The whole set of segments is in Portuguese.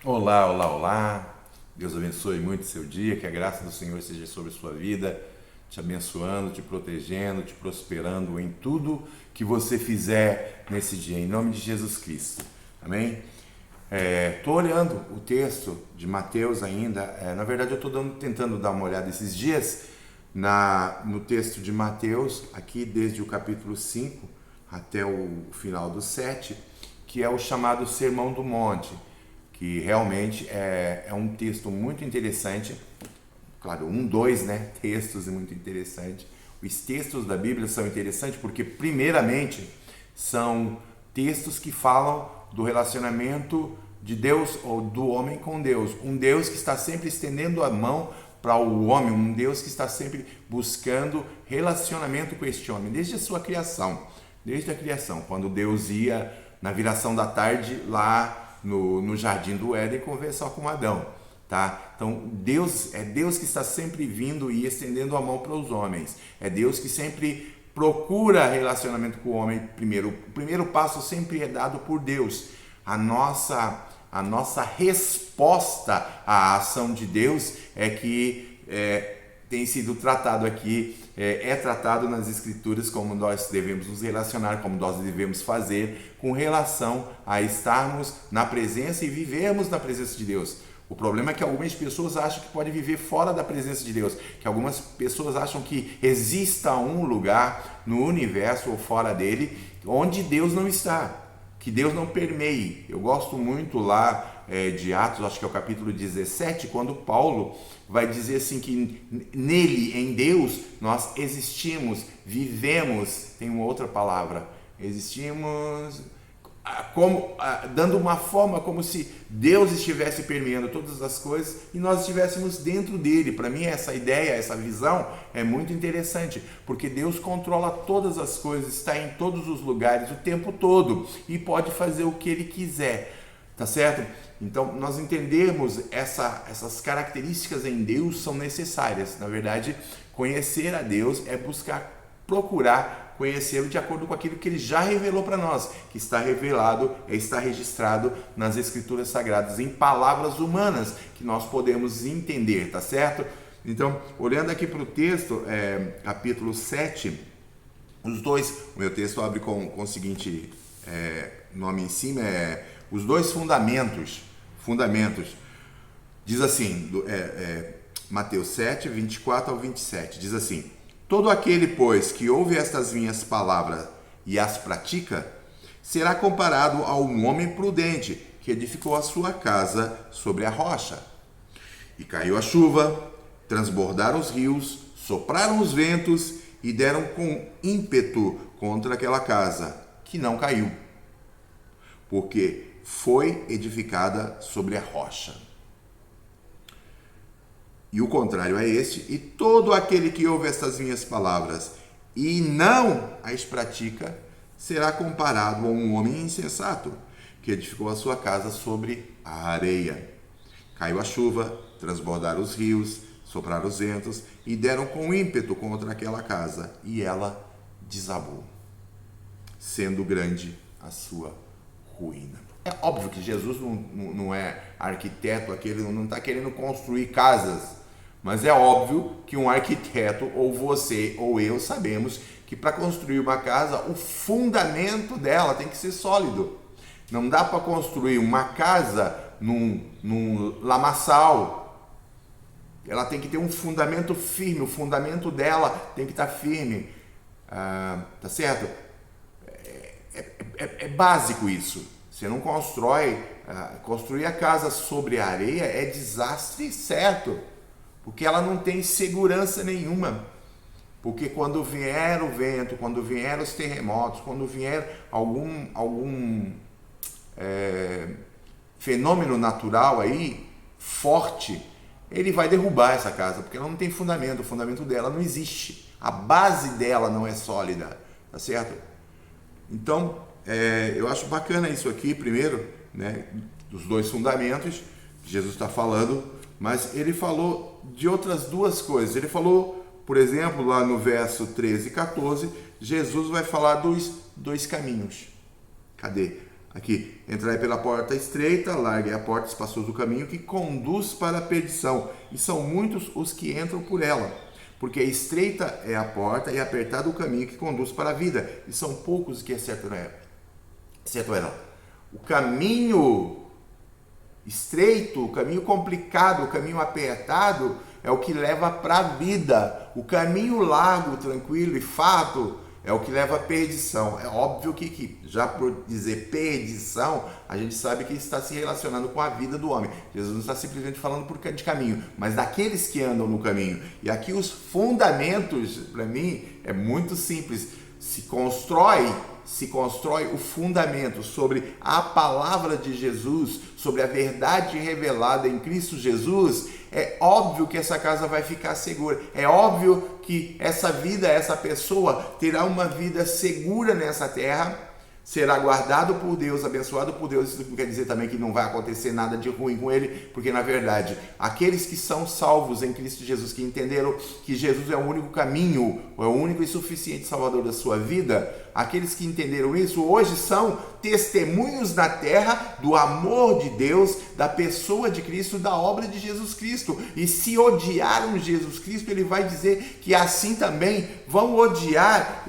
Olá, olá, olá. Deus abençoe muito o seu dia, que a graça do Senhor seja sobre a sua vida, te abençoando, te protegendo, te prosperando em tudo que você fizer nesse dia, em nome de Jesus Cristo. Amém? Estou olhando o texto de Mateus ainda. Na verdade, eu estou tentando dar uma olhada esses dias no texto de Mateus, aqui desde o capítulo 5 até o final do 7, que é o chamado Sermão do Monte, que realmente é um texto muito interessante. Claro, dois, né? Textos muito interessantes. Os textos da Bíblia são interessantes porque, primeiramente, são textos que falam do relacionamento de Deus ou do homem com Deus. Um Deus que está sempre estendendo a mão para o homem, um Deus que está sempre buscando relacionamento com este homem, desde a sua criação. Desde a criação, quando Deus ia na viração da tarde lá no jardim do Éden conversar com Adão, tá? Então Deus é Deus que está sempre vindo e estendendo a mão para os homens. É Deus que sempre procura relacionamento com o homem primeiro. O primeiro passo sempre é dado por Deus. A nossa resposta à ação de Deus é que tem sido tratado aqui, é tratado nas Escrituras como nós devemos nos relacionar, como nós devemos fazer com relação a estarmos na presença e vivermos na presença de Deus. O problema é que algumas pessoas acham que pode viver fora da presença de Deus, que algumas pessoas acham que exista um lugar no universo ou fora dele onde Deus não está, que Deus não permeie. Eu gosto muito lá de Atos, acho que é o capítulo 17, quando Paulo vai dizer assim que nele, em Deus, nós existimos, vivemos, tem uma outra palavra, existimos dando uma forma como se Deus estivesse permeando todas as coisas e nós estivéssemos dentro dele. Para mim essa ideia, essa visão é muito interessante, porque Deus controla todas as coisas, está em todos os lugares o tempo todo e pode fazer o que ele quiser, tá certo? Então nós entendemos essas características em Deus são necessárias. Na verdade, conhecer a Deus é procurar conhecê-lo de acordo com aquilo que ele já revelou para nós, que está revelado, está registrado nas Escrituras Sagradas, em palavras humanas que nós podemos entender, tá certo? Então, olhando aqui para o texto, capítulo 7, o meu texto abre com o seguinte nome em cima, os dois fundamentos, diz assim, Mateus 7, 24 ao 27, diz assim: todo aquele, pois, que ouve estas minhas palavras e as pratica, será comparado a um homem prudente que edificou a sua casa sobre a rocha. E caiu a chuva, transbordaram os rios, sopraram os ventos e deram com ímpeto contra aquela casa, que não caiu, porque foi edificada sobre a rocha. E o contrário é este: e todo aquele que ouve estas minhas palavras e não as pratica, será comparado a um homem insensato, que edificou a sua casa sobre a areia. Caiu a chuva, transbordaram os rios, sopraram os ventos e deram com ímpeto contra aquela casa, e ela desabou, sendo grande a sua ruína. É óbvio que Jesus não é arquiteto, ele não está querendo construir casas, mas é óbvio que um arquiteto, ou você ou eu, sabemos que para construir uma casa, o fundamento dela tem que ser sólido. Não dá para construir uma casa num lamaçal. Ela tem que ter um fundamento firme, o fundamento dela tem que estar firme. Tá certo? É básico isso. Você não construir a casa sobre a areia é desastre certo, porque ela não tem segurança nenhuma. Porque quando vier o vento, quando vier os terremotos, quando vier algum fenômeno natural aí, forte, ele vai derrubar essa casa, porque ela não tem fundamento, o fundamento dela não existe, a base dela não é sólida, tá certo? Então, eu acho bacana isso aqui, primeiro, né, dos dois fundamentos que Jesus está falando, mas ele falou de outras duas coisas. Ele falou, por exemplo, lá no verso 13 e 14, Jesus vai falar dos dois caminhos. Cadê? Aqui, entrai pela porta estreita, larga é a porta espaçoso o caminho que conduz para a perdição, e são muitos os que entram por ela. Porque estreita é a porta e apertado o caminho que conduz para a vida, e são poucos os que acertam ela. O caminho estreito, o caminho complicado, o caminho apertado é o que leva para a vida. O caminho largo, tranquilo e farto é o que leva à perdição. É óbvio que já por dizer perdição, a gente sabe que está se relacionando com a vida do homem. Jesus não está simplesmente falando de caminho, mas daqueles que andam no caminho. E aqui os fundamentos, para mim, é muito simples. Se constrói o fundamento sobre a palavra de Jesus, sobre a verdade revelada em Cristo Jesus, é óbvio que essa casa vai ficar segura. É óbvio que essa vida, essa pessoa terá uma vida segura nessa terra, será guardado por Deus, abençoado por Deus. Isso não quer dizer também que não vai acontecer nada de ruim com ele, porque na verdade, aqueles que são salvos em Cristo Jesus, que entenderam que Jesus é o único caminho, é o único e suficiente Salvador da sua vida, aqueles que entenderam isso, hoje são testemunhos na terra do amor de Deus, da pessoa de Cristo, da obra de Jesus Cristo. E se odiaram Jesus Cristo, ele vai dizer que assim também vão odiar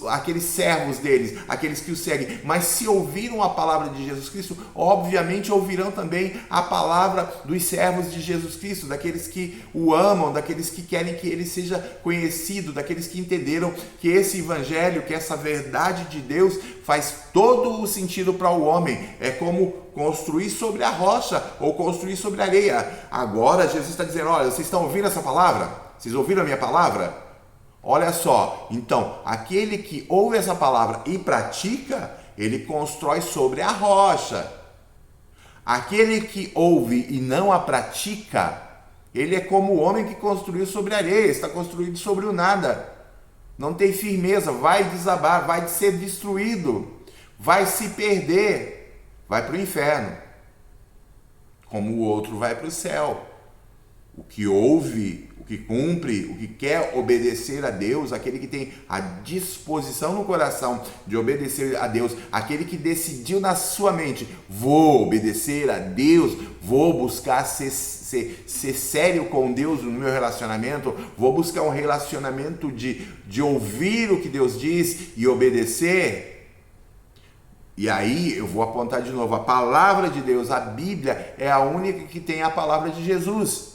aqueles servos deles, aqueles que o seguem. Mas se ouviram a palavra de Jesus Cristo, obviamente ouvirão também a palavra dos servos de Jesus Cristo, daqueles que o amam, daqueles que querem que ele seja conhecido, daqueles que entenderam que esse evangelho, que essa verdade de Deus faz todo o sentido para o homem. É como construir sobre a rocha ou construir sobre a areia. Agora Jesus está dizendo: olha, vocês estão ouvindo essa palavra? Vocês ouviram a minha palavra? Olha só, então, aquele que ouve essa palavra e pratica, ele constrói sobre a rocha. Aquele que ouve e não a pratica, ele é como o homem que construiu sobre a areia, está construído sobre o nada. Não tem firmeza, vai desabar, vai ser destruído, vai se perder, vai para o inferno, como o outro vai para o céu. O que ouve, o que cumpre, o que quer obedecer a Deus, aquele que tem a disposição no coração de obedecer a Deus, aquele que decidiu na sua mente: vou obedecer a Deus, vou buscar ser sério com Deus no meu relacionamento, vou buscar um relacionamento de ouvir o que Deus diz e obedecer. E aí eu vou apontar de novo: a palavra de Deus, a Bíblia, é a única que tem a palavra de Jesus.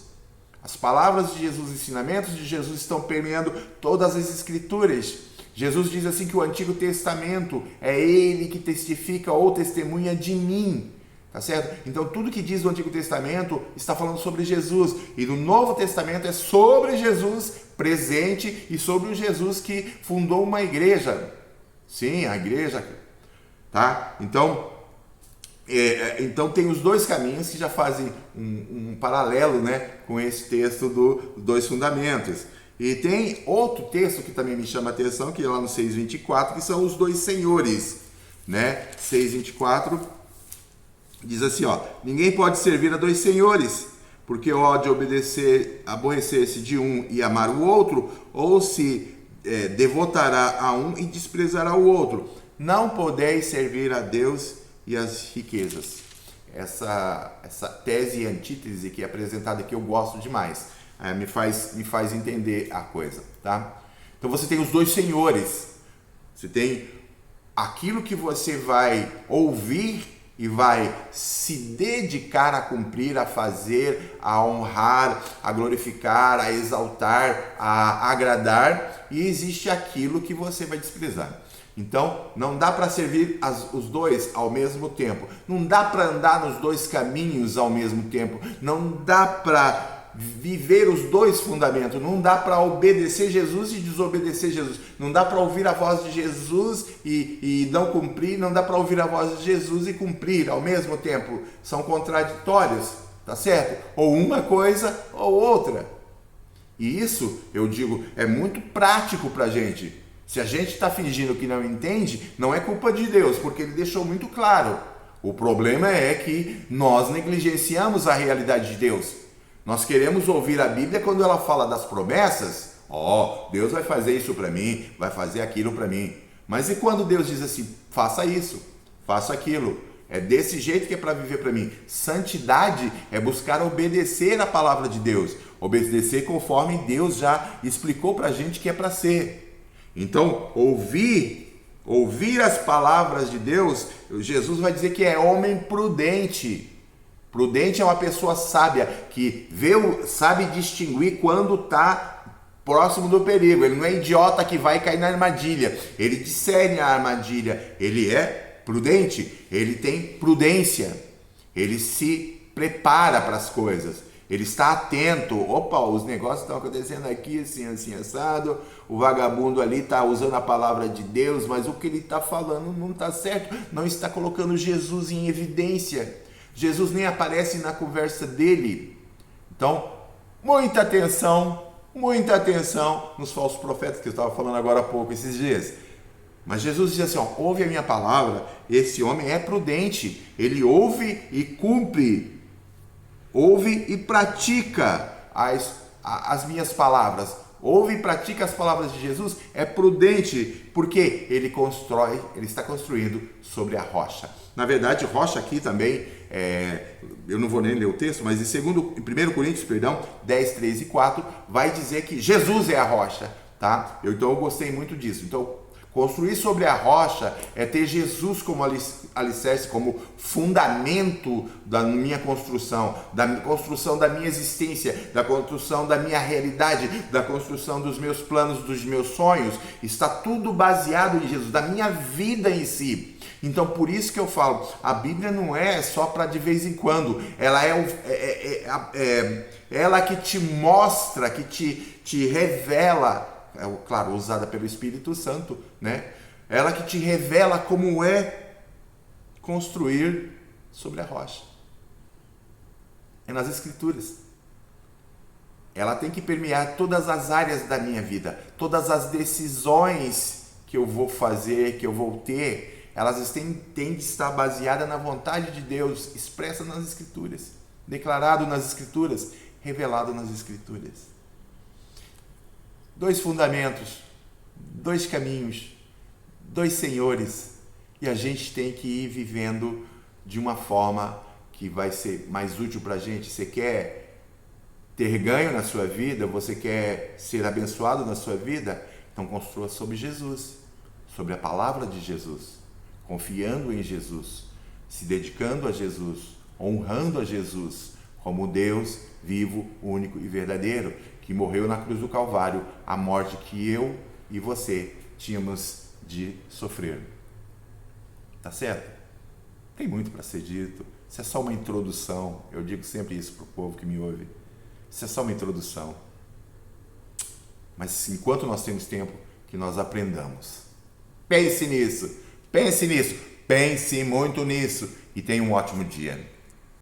As palavras de Jesus, os ensinamentos de Jesus estão permeando todas as escrituras. Jesus diz assim que o Antigo Testamento é ele que testifica ou testemunha de mim. Tá certo? Então tudo que diz o Antigo Testamento está falando sobre Jesus. E no Novo Testamento é sobre Jesus presente e sobre o Jesus que fundou uma igreja. Sim, a igreja. Tá? Então tem os dois caminhos que já fazem um paralelo, né, com esse texto dos dois fundamentos. E tem outro texto que também me chama a atenção, que é lá no 6:24, que são os dois senhores, né? 6:24 diz assim, ó: ninguém pode servir a dois senhores, porque pode aborrecer-se de um e amar o outro, ou se devotará a um e desprezará o outro. Não podeis servir a Deus e as riquezas. Essa tese e antítese que é apresentada aqui eu gosto demais. Me faz entender a coisa, tá? Então você tem os dois senhores. Você tem aquilo que você vai ouvir e vai se dedicar a cumprir, a fazer, a honrar, a glorificar, a exaltar, a agradar, e existe aquilo que você vai desprezar. Então, não dá para servir os dois ao mesmo tempo. Não dá para andar nos dois caminhos ao mesmo tempo. Não dá para viver os dois fundamentos. Não dá para obedecer Jesus e desobedecer Jesus. Não dá para ouvir a voz de Jesus e não cumprir. Não dá para ouvir a voz de Jesus e cumprir ao mesmo tempo. São contraditórios, tá certo? Ou uma coisa ou outra. E isso, eu digo, é muito prático para a gente. Se a gente está fingindo que não entende, não é culpa de Deus, porque Ele deixou muito claro. O problema é que nós negligenciamos a realidade de Deus. Nós queremos ouvir a Bíblia quando ela fala das promessas. Deus vai fazer isso para mim, vai fazer aquilo para mim. Mas e quando Deus diz assim: faça isso, faço aquilo. É desse jeito que é para viver para mim. Santidade é buscar obedecer a palavra de Deus, obedecer conforme Deus já explicou para a gente que é para ser. Então, ouvir as palavras de Deus, Jesus vai dizer que é homem prudente. Prudente é uma pessoa sábia, que sabe distinguir quando está próximo do perigo. Ele não é idiota que vai cair na armadilha. Ele discerne a armadilha. Ele é prudente, ele tem prudência. Ele se prepara para as coisas. Ele está atento. Opa, os negócios estão acontecendo aqui, assim, assim, assado. O vagabundo ali está usando a palavra de Deus, mas o que ele está falando não está certo. Não está colocando Jesus em evidência. Jesus nem aparece na conversa dele. Então, muita atenção nos falsos profetas que eu estava falando agora há pouco, esses dias. Mas Jesus diz assim, ouve a minha palavra, esse homem é prudente, ele ouve e cumpre, ouve e pratica as minhas palavras, ouve e pratica as palavras de Jesus, é prudente, porque ele está construindo sobre a rocha. Na verdade, rocha aqui também, eu não vou nem ler o texto, mas em 1 Coríntios, 10, 3 e 4, vai dizer que Jesus é a rocha, tá? Então eu gostei muito disso. Então, construir sobre a rocha é ter Jesus como alicerce, como fundamento da minha construção, da construção da minha existência, da construção da minha realidade, da construção dos meus planos, dos meus sonhos. Está tudo baseado em Jesus, da minha vida em si. Então, por isso que eu falo, a Bíblia não é só para de vez em quando, ela ela que te mostra, que te revela, claro, usada pelo Espírito Santo, né? Ela que te revela como é construir sobre a rocha. É nas Escrituras. Ela tem que permear todas as áreas da minha vida, todas as decisões que eu vou fazer, que eu vou ter, elas têm de estar baseadas na vontade de Deus, expressa nas Escrituras, declarado nas Escrituras, revelado nas Escrituras. 2 fundamentos, 2 caminhos, 2 senhores, e a gente tem que ir vivendo de uma forma que vai ser mais útil para a gente. Você quer ter ganho na sua vida? Você quer ser abençoado na sua vida? Então construa sobre Jesus, sobre a palavra de Jesus, confiando em Jesus, se dedicando a Jesus, honrando a Jesus como Deus vivo, único e verdadeiro, que morreu na cruz do Calvário, a morte que eu e você tínhamos de sofrer. Tá certo? Tem muito para ser dito. Isso é só uma introdução. Eu digo sempre isso para o povo que me ouve. Isso é só uma introdução. Mas enquanto nós temos tempo, que nós aprendamos. Pense nisso. Pense muito nisso. E tenha um ótimo dia.